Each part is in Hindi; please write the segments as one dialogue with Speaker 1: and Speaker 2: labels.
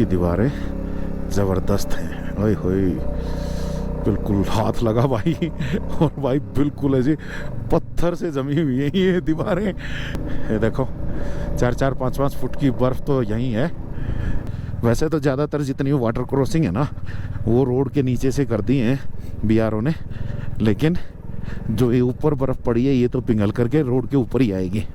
Speaker 1: की दीवारें ज़बरदस्त हैं। ओए होए, बिल्कुल हाथ लगा भाई। और भाई बिल्कुल ऐसे पत्थर से जमी हुई है ये दीवारें। ये देखो 4-4, 5-5 फुट की बर्फ़ तो यहीं है। वैसे तो ज़्यादातर जितनी वाटर क्रॉसिंग है ना, वो रोड के नीचे से कर दी हैं बीआरओ ने, लेकिन जो ये ऊपर बर्फ़ पड़ी है ये तो पिघल करके रोड के ऊपर ही आएगी।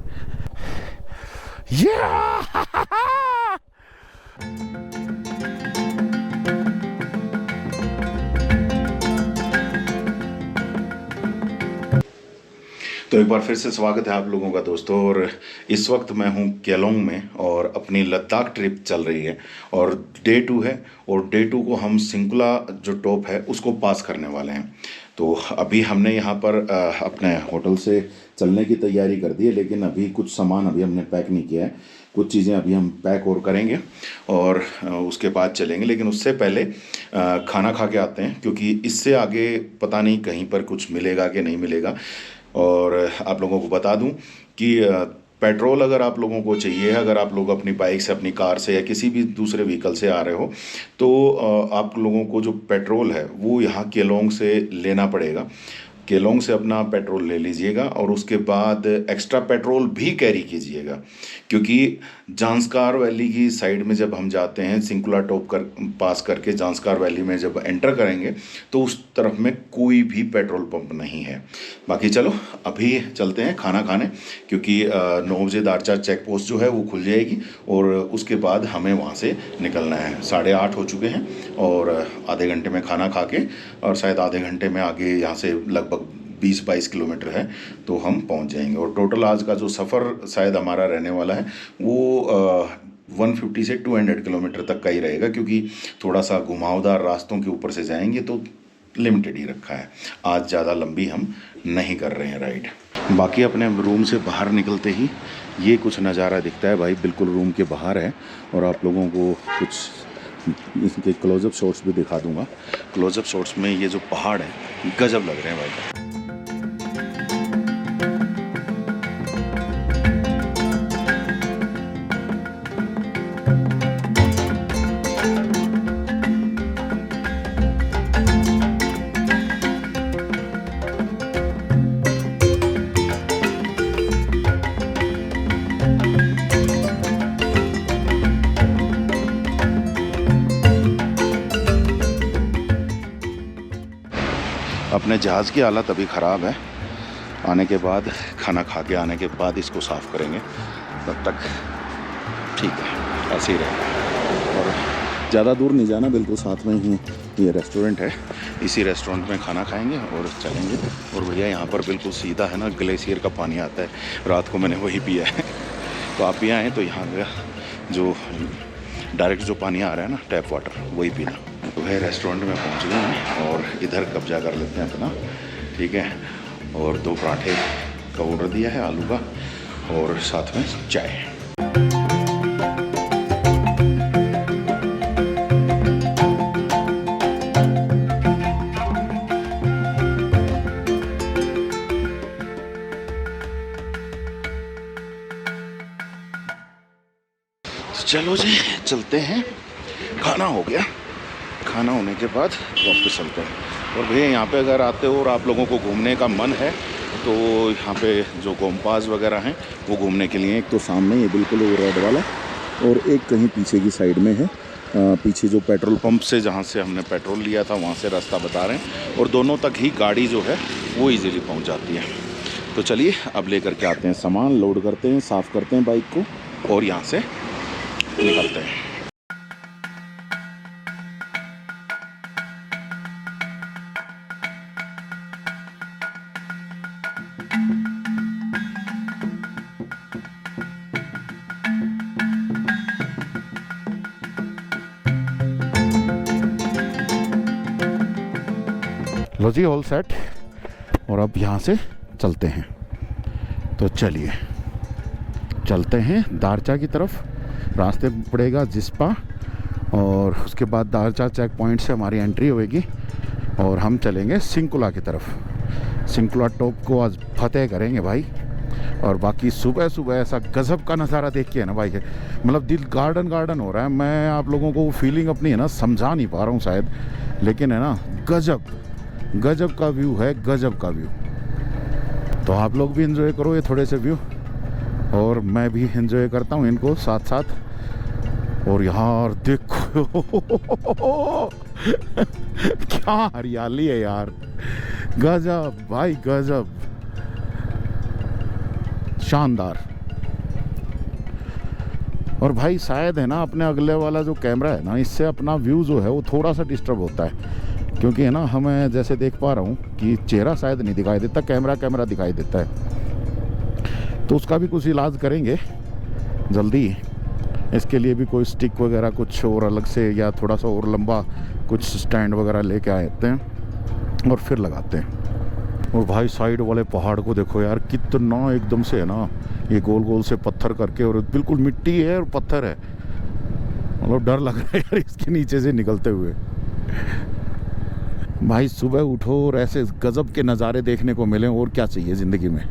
Speaker 1: तो एक बार फिर से स्वागत है आप लोगों का दोस्तों। और इस वक्त मैं हूं केलोंग में और अपनी लद्दाख ट्रिप चल रही है और डे 2 है। और डे 2 को हम सिंकुला जो टॉप है उसको पास करने वाले हैं। तो अभी हमने यहाँ पर अपने होटल से चलने की तैयारी कर दी है, लेकिन अभी कुछ सामान अभी हमने पैक नहीं किया है। कुछ चीज़ें अभी हम पैक और करेंगे और उसके बाद चलेंगे। लेकिन उससे पहले खाना खा के आते हैं, क्योंकि इससे आगे पता नहीं कहीं पर कुछ मिलेगा कि नहीं मिलेगा। और आप लोगों को बता दूं कि पेट्रोल अगर आप लोगों को चाहिए, अगर आप लोग अपनी बाइक से, अपनी कार से या किसी भी दूसरे व्हीकल से आ रहे हो, तो आप लोगों को जो पेट्रोल है वो यहाँ केलोंग से लेना पड़ेगा। केलोंग से अपना पेट्रोल ले लीजिएगा और उसके बाद एक्स्ट्रा पेट्रोल भी कैरी कीजिएगा, क्योंकि जांस्कार वैली की साइड में जब हम जाते हैं, सिंकुला टॉप पास करके जांस्कार वैली में जब एंटर करेंगे तो उस तरफ में कोई भी पेट्रोल पंप नहीं है। बाकी चलो अभी चलते हैं खाना खाने, क्योंकि 9 बजे दारचा चेक पोस्ट जो है वो खुल जाएगी और उसके बाद हमें वहाँ से निकलना है। 8:30 हो चुके हैं और आधे घंटे में खाना खा के, और शायद आधे घंटे में आगे यहाँ से लगभग 20-22 किलोमीटर है तो हम पहुंच जाएंगे। और टोटल आज का जो सफ़र शायद हमारा रहने वाला है वो 150 से 200 किलोमीटर तक का ही रहेगा, क्योंकि थोड़ा सा घुमावदार रास्तों के ऊपर से जाएंगे तो लिमिटेड ही रखा है। आज ज़्यादा लंबी हम नहीं कर रहे हैं राइड। बाकी अपने रूम से बाहर निकलते ही ये कुछ नज़ारा दिखता है भाई, बिल्कुल रूम के बाहर है। और आप लोगों को कुछ इसके क्लोजअप शॉट्स भी दिखा दूंगा। क्लोजअप शॉट्स में ये जो पहाड़ है गजब लग रहे हैं भाई। अपने जहाज़ की हालत अभी ख़राब है। आने के बाद, खाना खा के आने के बाद इसको साफ़ करेंगे, तब तक ठीक है, ऐसे ही रहेगा। और ज़्यादा दूर नहीं जाना, बिल्कुल साथ में ही ये रेस्टोरेंट है, इसी रेस्टोरेंट में खाना खाएंगे और चलेंगे। और भैया यहाँ पर बिल्कुल सीधा है ना, ग्लेशियर का पानी आता है, रात को मैंने वही पिया है। तो आप भी आएँ तो यहाँ का जो डायरेक्ट जो पानी आ रहा है ना, टैप वाटर, वही पीना। तो भाई रेस्टोरेंट में पहुंच गए हैं और इधर कब्जा कर लेते हैं अपना, ठीक है। और 2 पराठे का ऑर्डर दिया है, आलू का, और साथ में चाय। चलो जी चलते हैं। खाना हो गया, खाना होने के बाद वापस चलते हैं। और भैया यहाँ पे अगर आते हो और आप लोगों को घूमने का मन है तो यहाँ पे जो गोम्पास वगैरह हैं वो घूमने के लिए, एक तो सामने ये बिल्कुल वो रेड वाला, और एक कहीं पीछे की साइड में है। पीछे जो पेट्रोल पंप से, जहाँ से हमने पेट्रोल लिया था, वहाँ से रास्ता बता रहे हैं। और दोनों तक ही गाड़ी जो है वो ईज़िली पहुँच जाती है। तो चलिए अब लेकर के आते हैं सामान, लोड करते हैं, साफ़ करते हैं बाइक को और यहाँ से निकलते हैं। लो जी, ऑल सेट। और अब यहाँ से चलते हैं। तो चलिए चलते हैं दारचा की तरफ। रास्ते पड़ेगा जिस्पा और उसके बाद दारचा चेक पॉइंट से हमारी एंट्री होएगी और हम चलेंगे सिंकुला की तरफ। सिंकुला टॉप को आज फतेह करेंगे भाई। और बाकी सुबह सुबह ऐसा गजब का नज़ारा देख के है ना भाई, मतलब दिल गार्डन गार्डन हो रहा है। मैं आप लोगों को फीलिंग अपनी है ना समझा नहीं पा रहा हूँ शायद, लेकिन है ना गजब गजब का व्यू है, गजब का व्यू। तो आप लोग भी एंजॉय करो ये थोड़े से व्यू, और मैं भी एंजॉय करता हूँ इनको साथ साथ। और यार देखो क्या हरियाली है यार, गजब भाई गजब, शानदार। और भाई शायद है ना अपने अगले वाला जो कैमरा है ना, इससे अपना व्यू जो है वो थोड़ा सा डिस्टर्ब होता है, क्योंकि है ना हमें जैसे देख पा रहा हूँ कि चेहरा शायद नहीं दिखाई देता, कैमरा दिखाई देता है। तो उसका भी कुछ इलाज करेंगे जल्दी। इसके लिए भी कोई स्टिक वगैरह कुछ और अलग से, या थोड़ा सा और लंबा कुछ स्टैंड वगैरह लेके आते हैं और फिर लगाते हैं। और भाई साइड वाले पहाड़ को देखो यार, कितना एकदम से है ना ये गोल गोल से पत्थर करके, और बिल्कुल मिट्टी है और पत्थर है, मतलब डर लग रहा है यार इसके नीचे से निकलते हुए। भाई सुबह उठो और ऐसे गजब के नज़ारे देखने को मिले, और क्या चाहिए ज़िंदगी में।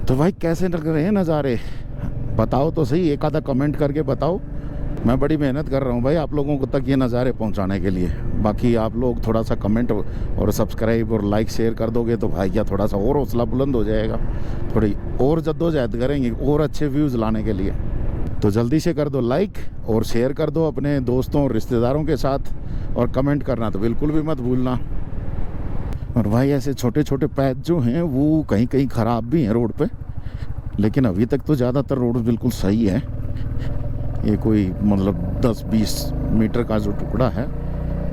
Speaker 1: तो भाई कैसे लग रहे हैं नज़ारे, बताओ तो सही, एक आधा कमेंट करके बताओ। मैं बड़ी मेहनत कर रहा हूँ भाई आप लोगों को तक ये नज़ारे पहुँचाने के लिए। बाकी आप लोग थोड़ा सा कमेंट और सब्सक्राइब और लाइक शेयर कर दोगे तो भाई क्या थोड़ा सा और हौसला बुलंद हो जाएगा, थोड़ी और जद्दोजहद करेंगे और अच्छे व्यूज़ लाने के लिए। तो जल्दी से कर दो लाइक और शेयर कर दो अपने दोस्तों और रिश्तेदारों के साथ, और कमेंट करना तो बिल्कुल भी मत भूलना। और भाई ऐसे छोटे छोटे पैच जो हैं वो कहीं कहीं ख़राब भी हैं रोड पे, लेकिन अभी तक तो ज़्यादातर रोड बिल्कुल सही है। ये कोई मतलब 10-20 मीटर का जो टुकड़ा है,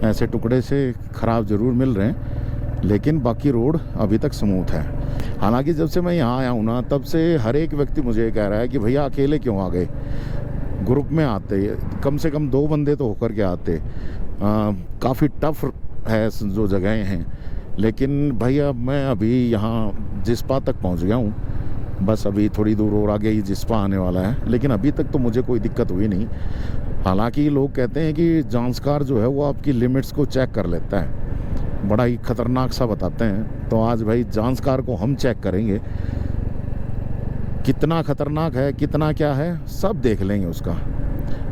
Speaker 1: ऐसे टुकड़े से ख़राब ज़रूर मिल रहे हैं, लेकिन बाकी रोड अभी तक स्मूथ है। हालांकि जब से मैं यहाँ आया हूँ ना, तब से हर एक व्यक्ति मुझे कह रहा है कि भैया अकेले क्यों आ गए, ग्रुप में आते, कम से कम 2 बंदे तो होकर के आते। काफ़ी टफ है जो जगहें हैं, लेकिन भैया मैं अभी यहाँ जिस्पा तक पहुँच गया हूँ, बस अभी थोड़ी दूर और आगे ही जिस्पा आने वाला है, लेकिन अभी तक तो मुझे कोई दिक्कत हुई नहीं। हालांकि लोग कहते हैं कि जांचकार जो है वो आपकी लिमिट्स को चेक कर लेता है, बड़ा ही ख़तरनाक सा बताते हैं। तो आज भाई जांचकार को हम चेक करेंगे, कितना ख़तरनाक है, कितना क्या है, सब देख लेंगे उसका,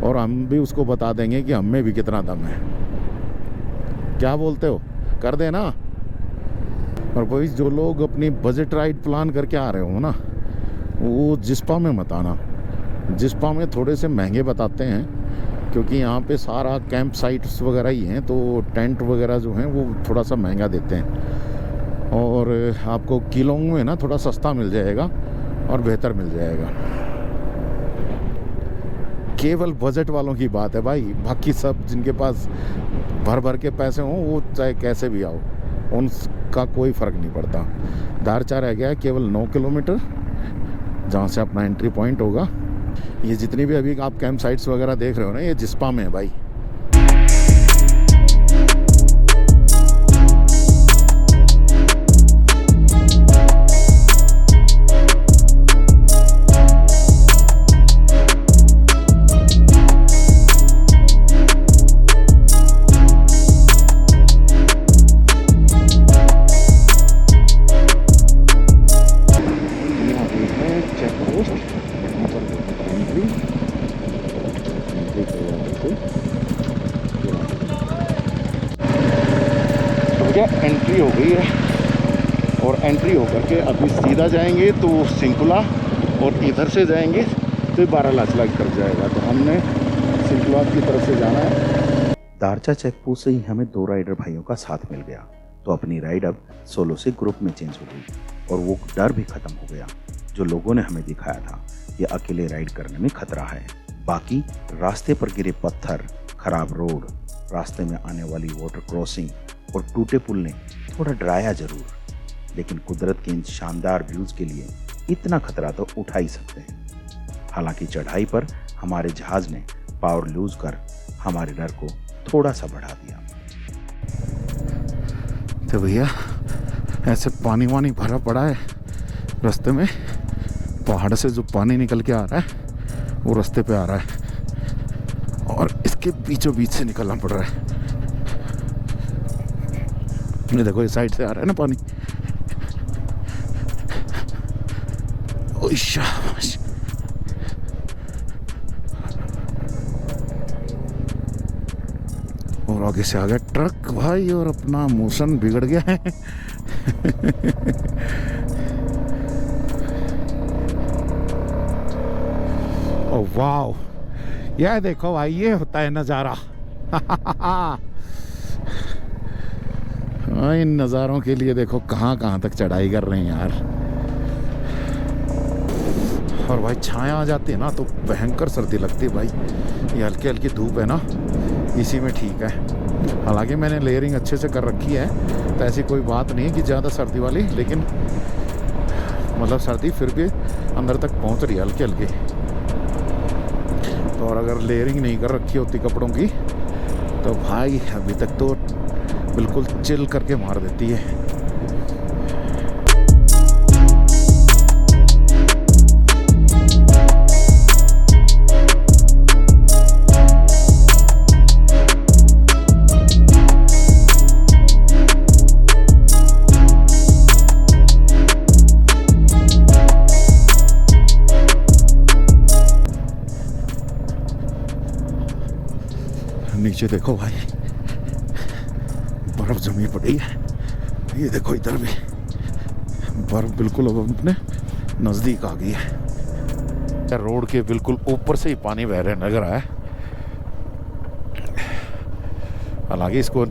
Speaker 1: और हम भी उसको बता देंगे कि हम में भी कितना दम है। क्या बोलते हो, कर देना। और भाई जो लोग अपनी बजट राइड प्लान करके आ रहे हो ना, वो जिस्पा में मत आना। जिस्पा में थोड़े से महंगे बताते हैं, क्योंकि यहाँ पे सारा कैंप साइट्स वगैरह ही हैं, तो टेंट वगैरह जो हैं वो थोड़ा सा महंगा देते हैं। और आपको किलोंग में ना थोड़ा सस्ता मिल जाएगा और बेहतर मिल जाएगा। केवल बजट वालों की बात है भाई, बाकी सब जिनके पास भर भर के पैसे हों वो चाहे कैसे भी आओ, उनका कोई फ़र्क नहीं पड़ता। दारचा रह गया है केवल 9 किलोमीटर, जहाँ से अपना एंट्री पॉइंट होगा। ये जितनी भी अभी आप कैंप साइट्स वगैरह देख रहे हो ना, ये जिस्पा में है भाई। एंट्री हो गई है, और एंट्री होकर के अभी सीधा जाएंगे तो सिंकुला, और इधर से जाएंगे तो 12 लाचला की तरफ जाएगा। तो हमने सिंकुला की तरफ से जाना है।
Speaker 2: दारचा चेक पोस्ट से ही हमें 2 राइडर भाइयों का साथ मिल गया, तो अपनी राइड अब सोलो से ग्रुप में चेंज हो गई, और वो डर भी खत्म हो गया जो लोगों ने हमें दिखाया था ये अकेले राइड करने में खतरा है। बाकी रास्ते पर गिरे पत्थर, खराब रोड, रास्ते में आने वाली वाटर क्रॉसिंग और टूटे पुल ने थोड़ा डराया जरूर, लेकिन कुदरत के इन शानदार व्यूज के लिए इतना खतरा तो उठा ही सकते हैं। हालांकि चढ़ाई पर हमारे जहाज ने पावर लूज कर हमारे डर को थोड़ा सा बढ़ा दिया।
Speaker 1: तो भैया ऐसे पानी वानी भरा पड़ा है रास्ते में, पहाड़ से जो पानी निकल के आ रहा है वो रास्ते पे आ रहा है, और इसके बीचों बीच से निकलना पड़ रहा है। ये देखो, इस साइड से आ रहा है ना पानी, ओए शाबाश। और आगे से आ गया ट्रक भाई और अपना मोशन बिगड़ गया है। ओ वाह, यह देखो भाई, ये होता है नज़ारा। इन नज़ारों के लिए देखो कहाँ कहाँ तक चढ़ाई कर रहे हैं यार। और भाई छाया आ जाती है ना तो भयंकर सर्दी लगती है भाई। ये हल्की हल्की धूप है ना, इसी में ठीक है। हालांकि मैंने लेयरिंग अच्छे से कर रखी है, तो ऐसी कोई बात नहीं है कि ज़्यादा सर्दी वाली, लेकिन मतलब सर्दी फिर भी अंदर तक पहुंच रही है हल्की हल्की। तो और अगर लेयरिंग नहीं कर रखी होती कपड़ों की तो भाई अभी तक तो बिल्कुल चिल करके मार देती है। नीचे देखो भाई, बर्फ जमी पड़ी है। ये देखो इधर भी बर्फ बिल्कुल अब अपने नज़दीक आ गई है। रोड के बिल्कुल ऊपर से ही पानी बह रहा लग रहा है। हालांकि इसको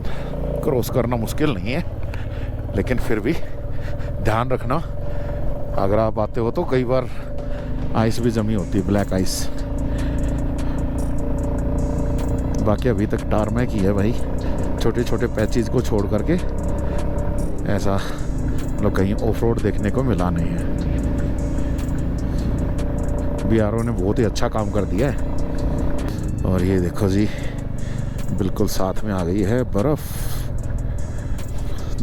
Speaker 1: क्रॉस करना मुश्किल नहीं है, लेकिन फिर भी ध्यान रखना, अगर आप आते हो तो कई बार आइस भी जमी होती है, ब्लैक आइस। बाकी अभी तक टारमैक ही है भाई, छोटे छोटे पैचेस को छोड़ करके ऐसा मतलब कहीं ऑफ रोड देखने को मिला नहीं है। बीआरओ ने बहुत ही अच्छा काम कर दिया है। और ये देखो जी, बिल्कुल साथ में आ गई है बर्फ,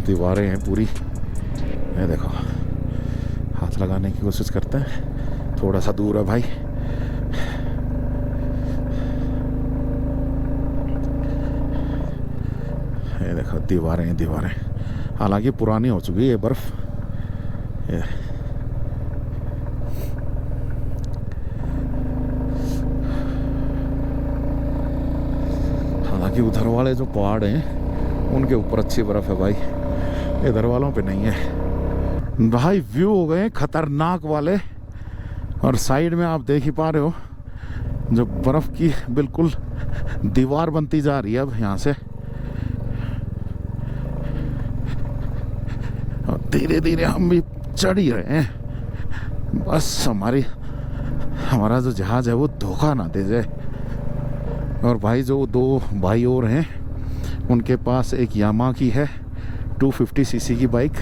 Speaker 1: दीवारें हैं पूरी। ये देखो, हाथ लगाने की कोशिश करते हैं, थोड़ा सा दूर है भाई। ये देखो दीवारें दीवारें, हालांकि पुरानी हो चुकी है बर्फ। ये हालांकि उधर वाले जो पहाड़ हैं उनके ऊपर अच्छी बर्फ है भाई, इधर वालों पे नहीं है भाई। व्यू हो गए खतरनाक वाले, और साइड में आप देख ही पा रहे हो जो बर्फ की बिल्कुल दीवार बनती जा रही है अब यहाँ से। धीरे धीरे हम भी चढ़ ही रहे हैं, बस हमारा जो जहाज है वो धोखा ना दे जाए। और भाई जो दो भाई और हैं उनके पास एक यामा की है 250 सीसी की बाइक,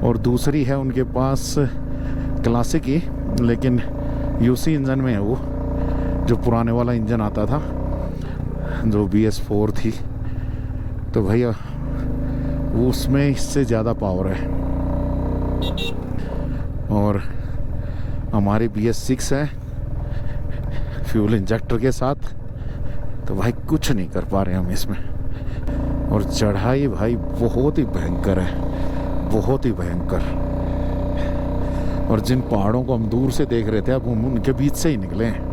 Speaker 1: और दूसरी है उनके पास क्लासिक की, लेकिन यूसी इंजन में है वो, जो पुराने वाला इंजन आता था जो BS4 थी। तो भैया उसमें इससे ज़्यादा पावर है। और हमारी BS6 है फ्यूल इंजेक्टर के साथ, तो भाई कुछ नहीं कर पा रहे हम इसमें। और चढ़ाई भाई बहुत ही भयंकर है, बहुत ही भयंकर। और जिन पहाड़ों को हम दूर से देख रहे थे अब हम उनके बीच से ही निकले हैं।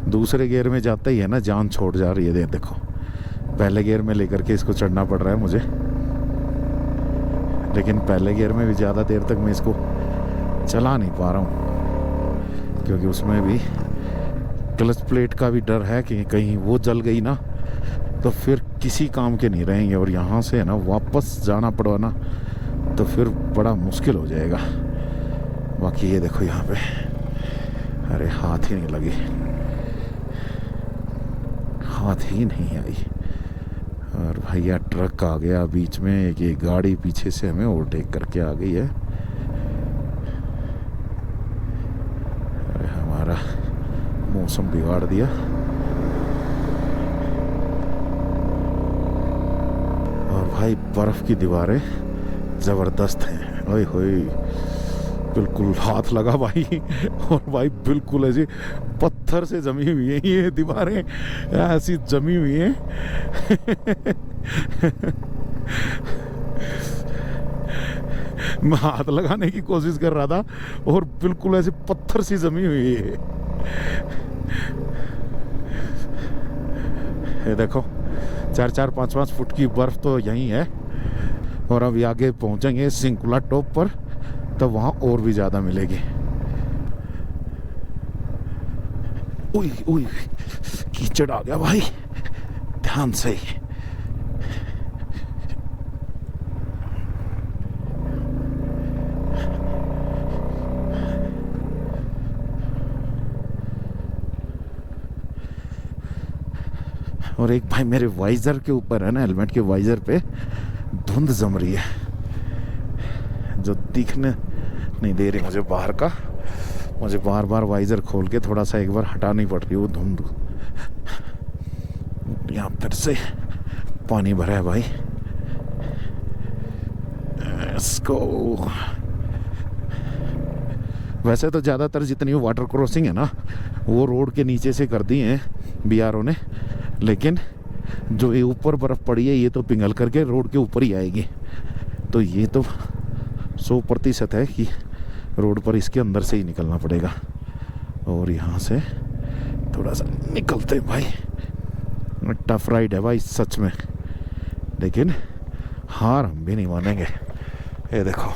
Speaker 1: दूसरे गियर में जाते ही है ना जान छोड़ जा रही है। देखो पहले गियर में लेकर के इसको चढ़ना पड़ रहा है मुझे, लेकिन पहले गियर में भी ज़्यादा देर तक मैं इसको चला नहीं पा रहा हूँ, क्योंकि उसमें भी क्लच प्लेट का भी डर है कि कहीं वो जल गई ना तो फिर किसी काम के नहीं रहेंगे। और यहाँ से है ना वापस जाना पड़ा ना तो फिर बड़ा मुश्किल हो जाएगा। बाकी ये देखो यहाँ पे, अरे हाथ ही नहीं लगी, हाथ ही नहीं आई। और भैया ट्रक आ गया बीच में, एक ये गाड़ी पीछे से हमें ओवरटेक करके आ गई है। अरे हमारा मौसम बिगाड़ दिया। और भाई बर्फ की दीवारें ज़बरदस्त हैं, ओए होए, बिल्कुल हाथ लगा भाई। और भाई बिल्कुल ऐसे पत्थर से जमी हुई है ये दीवारें, ऐसी जमी हुई हैं।
Speaker 3: मैं हाथ लगाने की कोशिश कर रहा था और बिल्कुल ऐसे पत्थर सी जमी हुई है। ये देखो 4-4, 5-5 फुट की बर्फ तो यहीं है। और अब आगे पहुंचेंगे सिंकुला टॉप पर, तब वहां और भी ज्यादा मिलेगी। उई उई, कीचड़ आ गया भाई, ध्यान से। और एक भाई मेरे वाइजर के ऊपर है ना, हेलमेट के वाइजर पे धुंध जम रही है, जो दिखने नहीं दे रही मुझे बाहर का। मुझे बार बार वाइजर खोल के थोड़ा सा एक बार हटानी पड़ रही है वो धुंध। यहाँ फिर से पानी भरा है भाई। इसको वैसे तो ज़्यादातर जितनी वाटर क्रॉसिंग है ना, वो रोड के नीचे से कर दी हैं बीआरओ ने, लेकिन जो ये ऊपर बर्फ़ पड़ी है ये तो पिघल करके रोड के ऊपर ही आएगी। तो ये तो 100% है कि रोड पर इसके अंदर से ही निकलना पड़ेगा। और यहाँ से थोड़ा सा निकलते हैं भाई। टफ राइड है भाई सच में, लेकिन हार हम भी नहीं मानेंगे। ये देखो।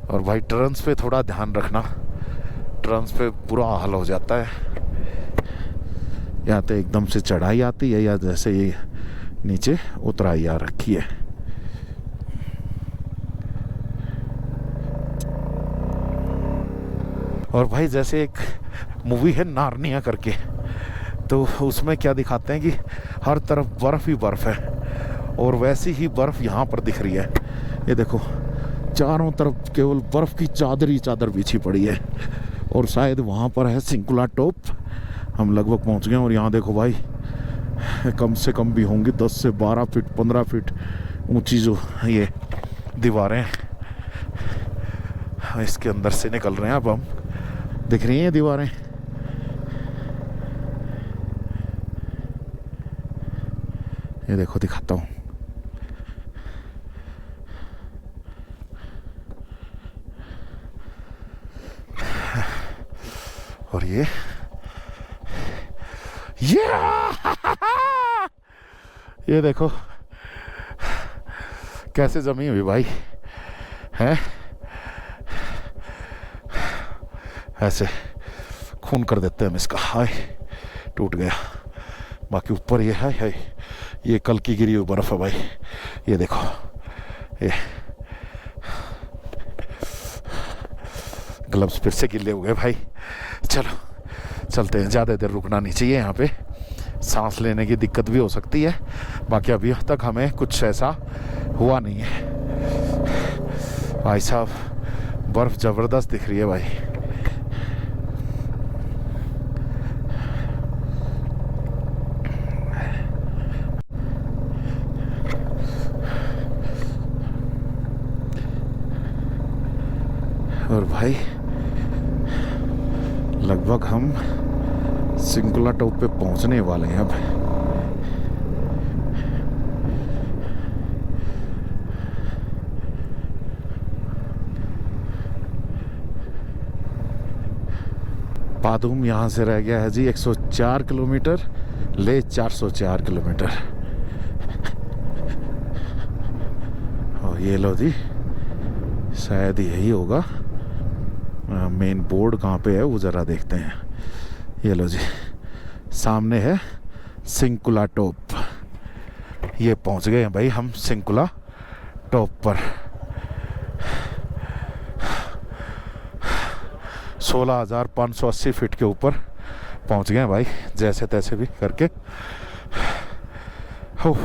Speaker 3: और भाई टर्न्स पे थोड़ा ध्यान रखना, टर्न्स पे बुरा हाल हो जाता है। या तो एकदम से चढ़ाई आती है या जैसे ये नीचे उतराई आ रखी है। और भाई जैसे एक मूवी है नार्निया करके, तो उसमें क्या दिखाते हैं कि हर तरफ बर्फ़ ही बर्फ़ है, और वैसी ही बर्फ़ यहाँ पर दिख रही है। ये देखो चारों तरफ केवल बर्फ़ की चादर ही चादर बिछी पड़ी है। और शायद वहाँ पर है सिंकुला टॉप। हम लगभग पहुँच गए। और यहाँ देखो भाई, कम से कम भी होंगी 10 से 12 फीट 15 फीट ऊंची जो ये दीवारें, इसके अंदर से निकल रहे हैं अब हम। दिख रही हैं दीवारें। ये देखो दिखाता हूँ। और ये देखो कैसे जमी हुई भाई है। ऐसे खून कर देते हैं हम इसका। हाय टूट गया। बाकी ऊपर ये है, ये कल की गिरी हुई बर्फ है भाई। ये देखो ये ग्लव्स फिर से गिले हुए भाई। चलो चलते हैं, ज़्यादा देर रुकना नहीं चाहिए यहाँ पे, सांस लेने की दिक्कत भी हो सकती है। बाकी अभी तक हमें कुछ ऐसा हुआ नहीं है। भाई साहब बर्फ़ ज़बरदस्त दिख रही है भाई। और भाई लगभग हम सिंकुला टॉप पे पहुंचने वाले हैं अब। पादुम यहाँ से रह गया है जी 104 किलोमीटर, ले 404 किलोमीटर। और ये लो जी, शायद यही होगा। मेन बोर्ड कहाँ पे है वो ज़रा देखते हैं। ये लो जी, सामने है सिंकुला टॉप। ये पहुंच गए हैं भाई हम सिंकुला टॉप पर। 16,580 फीट के ऊपर पहुंच गए हैं भाई, जैसे तैसे भी करके। हो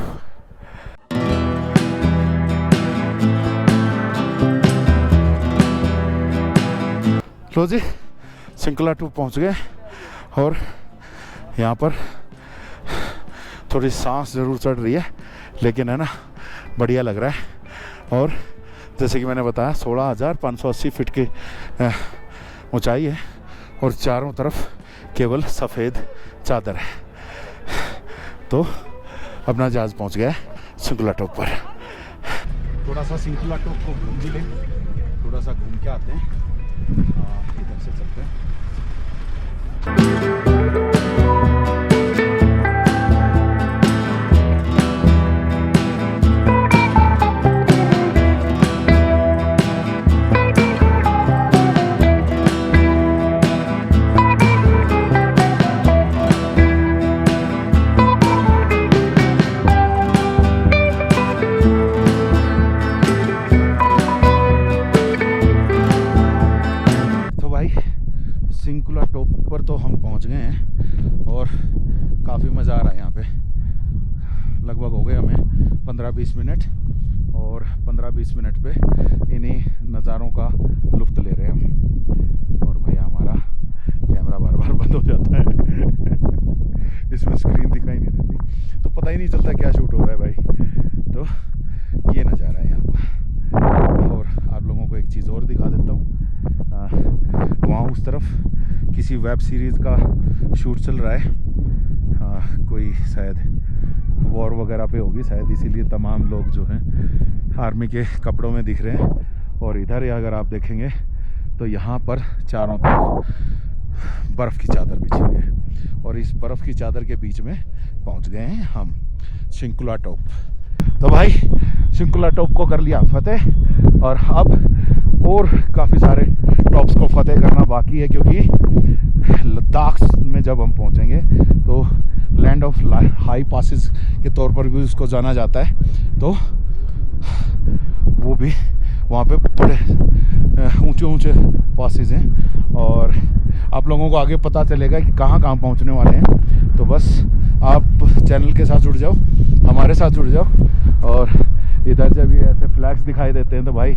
Speaker 3: लो जी, सिंकुला टॉप पहुंच गए। और यहाँ पर थोड़ी सांस ज़रूर चढ़ रही है, लेकिन है ना बढ़िया लग रहा है। और जैसे कि मैंने बताया 16,580 फीट की ऊंचाई है, और चारों तरफ केवल सफ़ेद चादर है। तो अपना जहाज़ पहुंच गया है सिंकुला टॉप पर।
Speaker 1: थोड़ा सा सिंकुला टॉप को घूम भी लें, थोड़ा सा घूम के आते हैं। इधर से चलते हैं। सिंकुला टॉप पर तो हम पहुंच गए हैं और काफ़ी मज़ा आ रहा है यहाँ पे। लगभग हो गए हमें 15-20 मिनट, और 15-20 मिनट पे इन्हीं नज़ारों का लुत्फ़ ले रहे हैं हम। और भैया हमारा कैमरा बार बार बंद हो जाता है इसमें स्क्रीन दिखाई नहीं देती, तो पता ही नहीं चलता क्या शूट हो रहा है भाई। तो ये नज़ारा है यहाँ पर। और आप लोगों को एक चीज़ और दिखा देता हूँ, वहाँ उस तरफ किसी वेब सीरीज़ का शूट चल रहा है। कोई शायद वॉर वगैरह पे होगी शायद, इसीलिए तमाम लोग जो हैं आर्मी के कपड़ों में दिख रहे हैं। और इधर ही अगर आप देखेंगे तो यहाँ पर चारों तरफ बर्फ़ की चादर बिछी हुई है, और इस बर्फ़ की चादर के बीच में पहुँच गए हैं हम, सिंकुला टॉप। तो भाई सिंकुला टॉप को कर लिया फतेह, और अब और काफ़ी सारे टॉप्स को फतेह करना बाकी है, क्योंकि लद्दाख में जब हम पहुंचेंगे तो लैंड ऑफ हाई पासेस के तौर पर भी उसको जाना जाता है। तो वो भी वहाँ पे थोड़े ऊंचे ऊंचे पासेस हैं, और आप लोगों को आगे पता चलेगा कि कहाँ कहाँ पहुँचने वाले हैं। तो बस आप चैनल के साथ जुड़ जाओ, हमारे साथ जुड़ जाओ, और इधर जब ये ऐसे फ्लैग्स दिखाई देते हैं तो भाई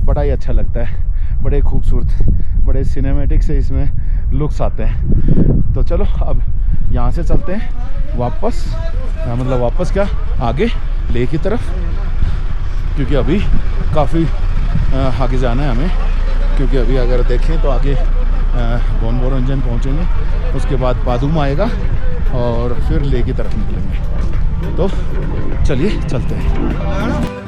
Speaker 1: बड़ा ही अच्छा लगता है। बड़े खूबसूरत, बड़े सिनेमैटिक से इसमें लुक्स आते हैं। तो चलो अब यहाँ से चलते हैं वापस, मतलब वापस क्या, आगे लेह की तरफ, क्योंकि अभी काफ़ी आगे जाना है हमें। क्योंकि अभी अगर देखें तो आगे बोनबोरंजन पहुँचेंगे, उसके बाद पादुम आएगा, और फिर लेह की तरफ निकलेंगे। तो चलिए चलते हैं।